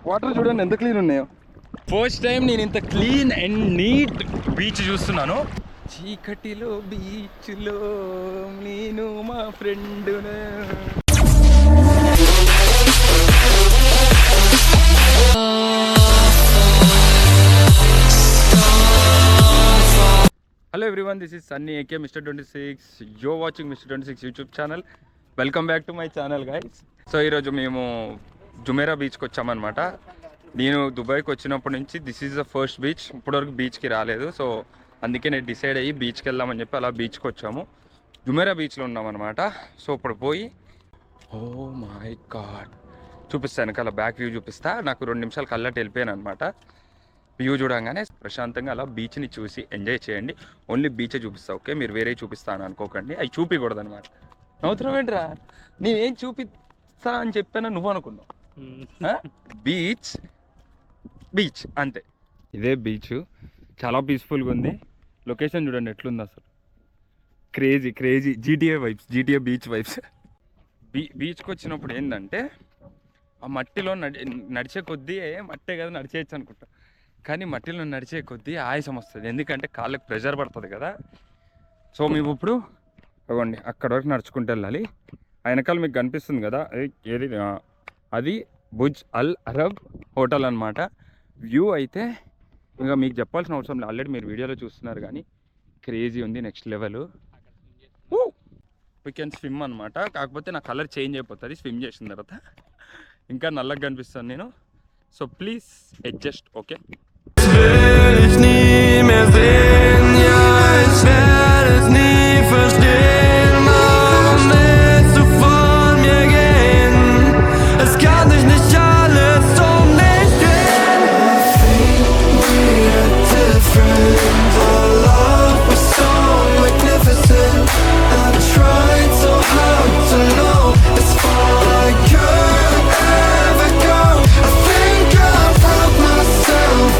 Water చూడండి ఎంత clean ఉన్నాయో. ఫస్ట్ టైం నేను ఇంత క్లీన్ అండ్ నీట్ బీచ్ చూస్తున్నాను. చీకటిలో బీచ్లో నేను మా friend. Hello everyone, this is Sunny AK mister 26. యో watching mister 26 YouTube channel. Welcome back to my channel guys. So ఈరోజు మేము జుమేరా బీచ్కి వచ్చామన్నమాట. నేను దుబాయ్కి వచ్చినప్పటి నుంచి this is the first beach. ఇప్పటివరకు బీచ్కి రాలేదు. సో అందుకే నేను డిసైడ్ అయ్యి బీచ్కి వెళ్దామని చెప్పి అలా బీచ్కి వచ్చాము. జుమేరా బీచ్లో ఉన్నామన్నమాట. సో ఇప్పుడు పోయి ఓ మై గాడ్ చూపిస్తాను, వెనకాల బ్యాక్ వ్యూ చూపిస్తా. నాకు 2 నిమిషాలు కళ్ళట్టు వెళ్ళిపోయాను అనమాట. వ్యూ చూడంగానే ప్రశాంతంగా అలా బీచ్ని చూసి ఎంజాయ్ చేయండి. ఓన్లీ బీచే చూపిస్తా, ఓకే? మీరు వేరే చూపిస్తాను అనుకోకండి. అవి చూపించకూడదు అనమాట. నవ్వుతున్నావేంట్రా? నేనేం చూపిస్తా అని చెప్పాను నువ్వు అనుకున్నావు. బీచ్ బీచ్ అంతే. ఇదే బీచ్, చాలా పీస్ఫుల్గా ఉంది. లొకేషన్ చూడండి ఎట్లుంది అసలు. Crazy crazy GTA vibes, GTA beach vibes. బీచ్కి వచ్చినప్పుడు ఏంటంటే ఆ మట్టిలో నడిచే కొద్దీ మట్టే కదా నడిచేయచ్చు అనుకుంటా, కానీ మట్టిలో నడిచే కొద్దీ ఆయాసం వస్తుంది. ఎందుకంటే కాళ్ళకి ప్రెషర్ పడుతుంది కదా. సో మేము ఇప్పుడు ఇవ్వండి అక్కడ వరకు నడుచుకుంటూ వెళ్ళాలి. ఆ వెనకాల మీకు కనిపిస్తుంది కదా, ఏది అది బుర్జ్ అల్ అరబ్ హోటల్ అనమాట. వ్యూ అయితే ఇంకా మీకు చెప్పాల్సిన అవసరం లేదు, ఆల్రెడీ మీరు వీడియోలో చూస్తున్నారు. కానీ క్రేజీ ఉంది, next level. We can swim అనమాట. కాకపోతే నా కలర్ చేంజ్ అయిపోతుంది స్విమ్ చేసిన తర్వాత. ఇంకా నల్లగా కనిపిస్తాను నేను. So please adjust, okay? Will ich nie mehr sehen, ja, ich werde es nie verstehen. Warum willst du von mir gehen? Es kann dich nicht alles um mich drehen. I think we're different. Our love was so magnificent. I tried so hard to know as far I could ever go. I think I broke myself.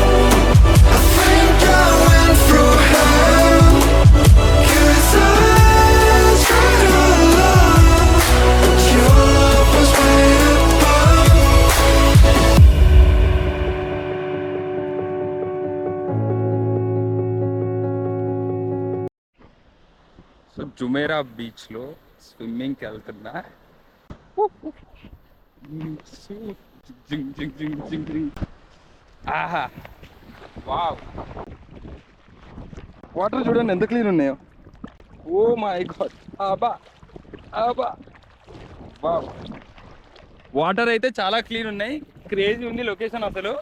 So Jumeirah బీచ్లో స్విమ్మింగ్కి వెళ్తున్నా. ఆహా wow, water చూడండి ఎంత clean ఉన్నాయో. Oh my God, అబ్బా అబ్బా wow. Water అయితే చాలా క్లీన్ ఉన్నాయి, క్రేజీ ఉంది లొకేషన్ అసలు.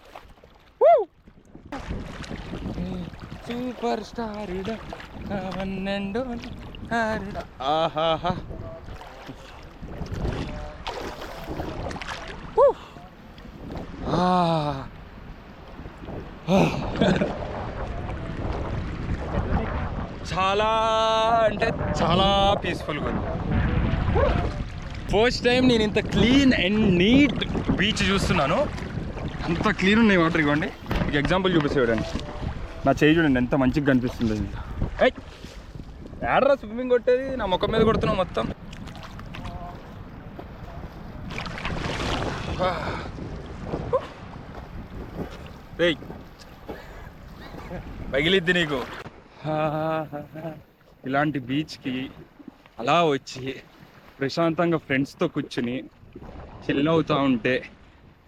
సూపర్ స్టార్ ఆహాహా. చాలా అంటే చాలా పీస్ఫుల్గా ఉంది. ఫస్ట్ టైం నేను ఇంత క్లీన్ అండ్ నీట్ బీచ్ చూస్తున్నాను. అంత క్లీన్ ఉన్నాయి వాటర్. ఇవ్వండి మీకు ఎగ్జాంపుల్ చూపిస్తాడండి. నా చేయి చూడండి ఎంత మంచిగా కనిపిస్తుంది. ఏడరా స్విమ్మింగ్ కొట్టేది, నా ముఖం మీద కొడుతున్నావు మొత్తం. పగిలిద్ది నీకు. ఇలాంటి బీచ్కి అలా వచ్చి ప్రశాంతంగా ఫ్రెండ్స్తో కూర్చుని చిల్ అవుతూ ఉంటే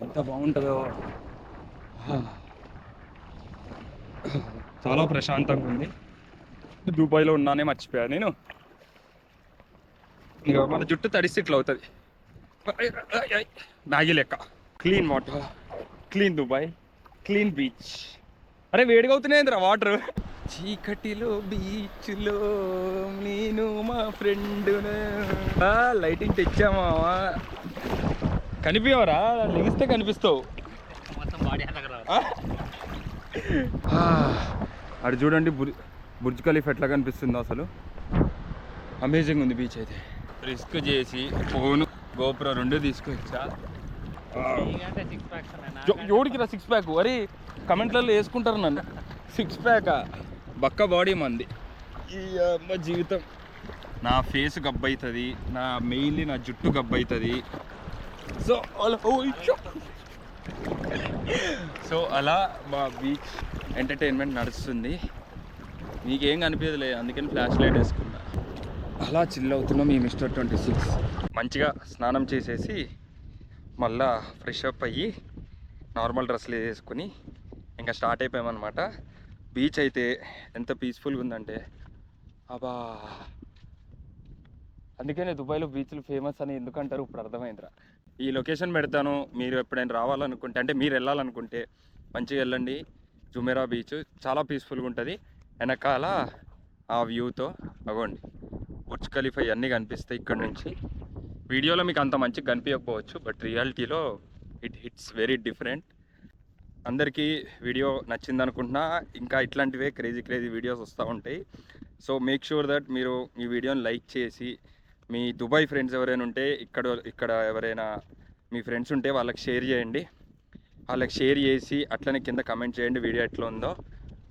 ఎంత బాగుంటుందో. చాలా ప్రశాంతంగా ఉంది. దుబాయ్లో ఉన్నానే మర్చిపోయా నేను. ఇంకా మన జుట్టు తడిస్తే ఇట్లా అవుతుంది, మ్యాగీ లెక్క. Clean water, clean Dubai, clean beach. అరే వేడిగా అవుతున్నాయిందిరా వాటర్. చీకటిలో బీచ్లో నేను మా ఫ్రెండ్. లైటింగ్ తెచ్చామా? కనిపించవరా? లెగిస్తే కనిపిస్తావు. అటు చూడండి బుర్జ్ ఖలీఫా ఎట్లా కనిపిస్తుందో అసలు. అమేజింగ్ ఉంది బీచ్ అయితే. రిస్క్ చేసి ఫోను గోప్రో 2 తీసుకొచ్చా. ఎవడికి రా 6 ప్యాక్? వరి కమెంట్లలో వేసుకుంటారు నన్ను. 6 ప్యాక్ బక్క బాడీ మంది. ఈ అమ్మ జీవితం. నా ఫేస్ గబ్బవుతుంది, నా మెయిన్లీ నా జుట్టు గబ్బవుతుంది. సో అలా సో అలా మా బీచ్ ఎంటర్టైన్మెంట్ నడుస్తుంది. మీకేం కనిపించలేదు, అందుకని ఫ్లాష్ లైట్ వేసుకున్నా. అలా చిల్ అవుతున్నాం ఈ మిస్టర్ 26. మంచిగా స్నానం చేసేసి మళ్ళా ఫ్రెష్ అప్ అయ్యి నార్మల్ డ్రెస్లు వేసుకుని ఇంకా స్టార్ట్ అయిపోయామన్నమాట. బీచ్ అయితే ఎంత పీస్ఫుల్గా ఉందంటే అబ్బా, అందుకనే దుబాయ్లో బీచ్లు ఫేమస్ అని ఎందుకంటారు ఇప్పుడు అర్థమైందిరా. ఈ లొకేషన్ పెడతాను, మీరు ఎప్పుడైనా రావాలనుకుంటే, అంటే మీరు వెళ్ళాలనుకుంటే మంచిగా వెళ్ళండి. జుమేరా బీచ్ చాలా పీస్ఫుల్గా ఉంటుంది. వెనకాల ఆ వ్యూతో అగోండి బుర్జ్ ఖలీఫా అన్నీ కనిపిస్తాయి ఇక్కడ నుంచి. వీడియోలో మీకు అంత మంచిగా కనిపించకపోవచ్చు, బట్ రియాలిటీలో ఇట్ హిట్స్ వెరీ డిఫరెంట్. అందరికీ వీడియో నచ్చింది అనుకుంటున్నా. ఇంకా ఇట్లాంటివే క్రేజీ వీడియోస్ వస్తూ ఉంటాయి. సో మేక్ షూర్ దట్ మీరు ఈ వీడియోని లైక్ చేసి మీ దుబాయ్ ఫ్రెండ్స్ ఎవరైనా ఉంటే, ఇక్కడ ఎవరైనా మీ ఫ్రెండ్స్ ఉంటే వాళ్ళకి షేర్ చేయండి. వాళ్ళకి షేర్ చేసి అట్లనే కింద కమెంట్ చేయండి వీడియో ఎట్లా ఉందో.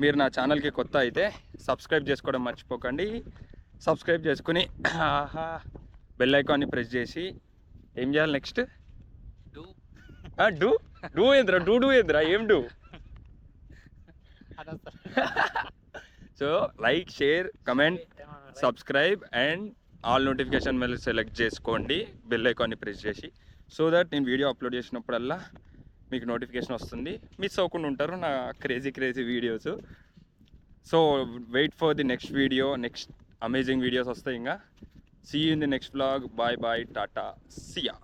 మీరు నా ఛానల్కి కొత్త అయితే సబ్స్క్రైబ్ చేసుకోవడం మర్చిపోకండి. సబ్స్క్రైబ్ చేసుకుని బెల్ ఐకాన్ని ప్రెస్ చేసి ఏం చేయాలి నెక్స్ట్? డూ ఏంద్రా? డూ ఏంద్రా? ఏం do? So like, share, comment, subscribe and all notification మెల్ సెలెక్ట్ చేసుకోండి బెల్ ఐకాన్ని ప్రెస్ చేసి. సో దట్ నేను వీడియో అప్లోడ్ చేసినప్పుడల్లా మీకు నోటిఫికేషన్ వస్తుంది. మిస్ అవ్వకుండా ఉంటారు నా crazy videos. So wait for the next video. Next amazing videos వస్తాయి ఇంకా. See you in the next vlog. Bye టాటా, సియా.